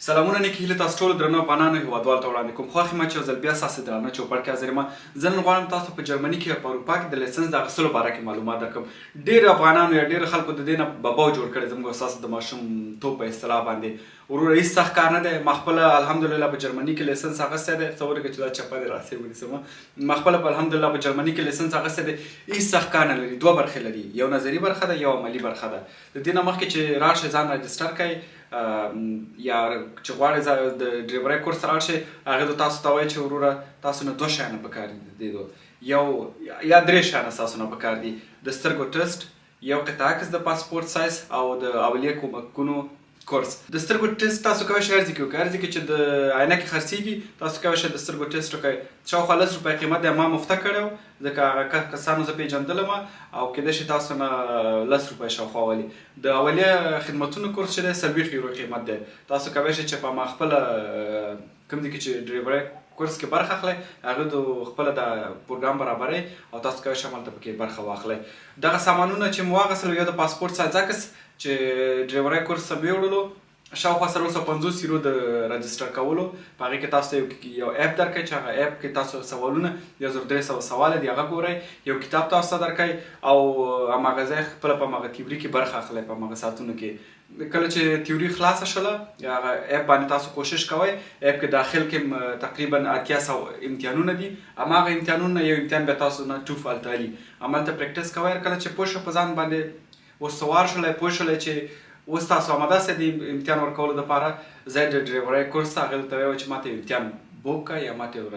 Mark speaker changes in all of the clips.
Speaker 1: سلامونه نیکی هیله تاسو ټول درنو افغانانو هیوادوالو ته وړاندې کوم خوښ ما چې یو ځل بیا ستاسو درانه چوپړ کې حاضر یم. زه نن غواړم تاسو په جرمني کې په اروپا کې د لایسنس د اخیستلو باره کې معلومات درکړم. ډېر افغانانو یا ډېر خلکو د دې نه بباو جوړ کړی زموږ ستاسو د ماشومتوب په اصطلاح باندې. وروره هېڅ سخت کار نه دی. ما خپله الحمدلله په جرمني کې لایسنس اخیستی دی. څه ورکه چې دا چپه دې راسې ونیسم. ما خپله په الحمدلله په جرمني کې لایسنس اخیستی دی. هېڅ سخت کار نه لري. دوه برخې لري، یو نظري برخه ده، یو عملي برخه ده. د دې نه مخکې چې راشئ ځان راجسټر کړئ یا چې غواړئ د ډریورۍ کورس ته لاړ شئ، هغې به تاسو ته وایي چې وروره تاسو نه دوه شیانه پکار دي، یو یا درې شیانه ستاسو نه پکار دي: د سترګو ټسټ، یو قطعه عکس د پاسپورت سایز او د اولیه کومکونو کورس. د سترګو ټسټ تاسو کولی شئ ارزي کې وکړئ. ارزي کې چې د عینکې خرڅېږي، تاسو کولی شئ د سترګو ټسټ وکړئ. شاوخوا 10 روپۍ قیمت دی. ما مفته کړی و ځکه هغه کسانو زه پېژندلم او کیدای شي تاسو نه 10 روپۍ شاوخوا ولي. د اولیه خدمتونو کورس چې دی 40 یورو قیمت دی. تاسو کولی شئ چې په ما خپله کوم دي کې چې ډریورۍ کورس کې برخه اخلئ، هغه د خپله د پروګرام برابروي او تاسو کولی شئ همالته پکې برخه واخلئ. دغه سامانونه چې مو واخیستل، یو د پاسپورت سایز عکس چې ډریورۍ کورس ته مې وړلو، شاوخوا 350 یورو د راجسټر کولو. په هغې کې تاسو ته یو اپ درکوي چې هغه اپ کې تاسو سوالونه 1300 سواله دي، هغه ګورئ. یو کتاب تاسو ته درکوي او هماغه ځای خپله په هماغه تیوري کې برخه اخلئ. په هماغه ساعتونو کې کله چې تیوري خلاصه شوله، هغه اپ باندې تاسو کوشش کوئ. اپ کې داخل کې تقریبا 800 امتحانونه دي. هماغه امتحانونه یو امتحان به تاسو نه توفل تالي همالته پریکټس کوئ. کله چې پوه شو په ځان باندې اوسوار شولی، پوه شولی چې اوس تاسو آماده سئ د امتحان ورکولو دپاره، ځئ د ډریورۍ کورس ته. هغې ته ویې چې ما ته یو امتحان بوک کړه یا ما ته یو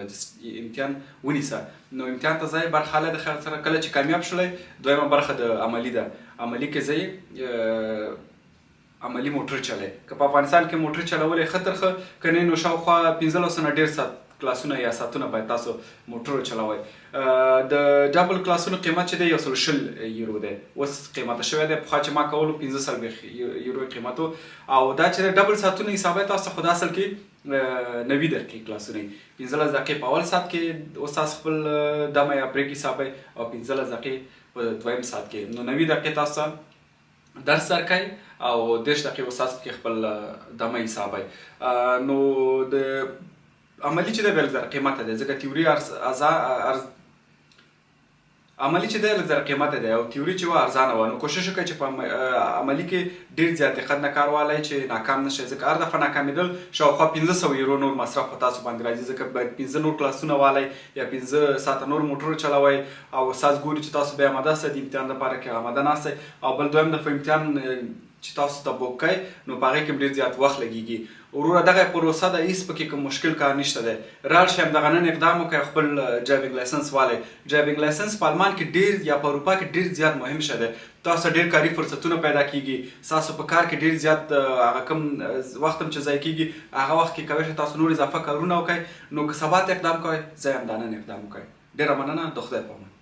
Speaker 1: امتحان ونیسه. نو امتحان ته ځئ، برخه له د خیر سره. کله چې کامیاب شولی، دویمه برخه د عملي ده. عملي کې ځئ، عملي موټر چلئ. که په افغانستان کې موټر چلول یې ښه تر ښه، که نه نو شاوخوا 1500 نه ډېر ساعت کلاسونه یا ساعتونه باید تاسو موټر وچلوئ. د ډبل کلاسونو قیمت چې دی 120 یورو دی. اوس قیمته شوی دی. پخوا چې ما کولو 45 یورو قیمت و. او دا چې ډبل ساعتونه حسابوئ تاسو، خو دا اصل کې 90 دقیقې کلاسونه وي. 15 دقیقې په اول ساعت کې اوس تاسو خپل دمه یا بریک حسابوئ او 15 دقیقې په دویم ساعت کې. نو 90 دقیقې تاسو درس درکوئ او 10 دقیقې اوس تاسو کې خپل دمه حسابوئ. نو د عملي چې دی بیا لږ زره قیمته دی، ځکه تیوري عملي چې دی لږ زره قیمته دی او تیوري چې وه ارزانه وه. نو کوشش وکړئ چې په عملي کې ډېر زیات دقت نه کار والی چې ناکام نه شئ، ځکه هر دفعه ناکامېدل شاوخوا 1500 یورو نور مصرف په تاسو باندې راځي. ځکه باید 15 نور کلاسونه والی یا 15 ساعته نور موټر چلوئ او استاد ګوري چې تاسو بیا آماده سئ د امتحان دپاره کې آماده ناست سئ. او بل دویم دفعه امتحان چې تاسو ته بوک کوئ، نو په هغې کې هم ډېر زیات وخت لګېږي. وروره دغه پروسه ده، هېڅ پکې کوم مشکل کار نشته دی. راړ شئ همدغه نن اقدام وکړئ، خپل ډرایوینګ لایسنس والئ. ډرایوینګ لایسنس په آلمان کې ډېر یا په اروپا کې ډېر زیات مهم شی دی. تاسو ډېر کاري فرصتونه پیدا کېږي. ستاسو په کار کې ډېر زیات هغه کوم وخت هم چې ضایع کېږي، هغه وخت کې کولی شئ تاسو نور اضافه کارونه وکړئ. نو که سبا ته اقدام کوئ، ځئ همدا نن اقدام وکړئ. ډېره مننه. د خدای په امان.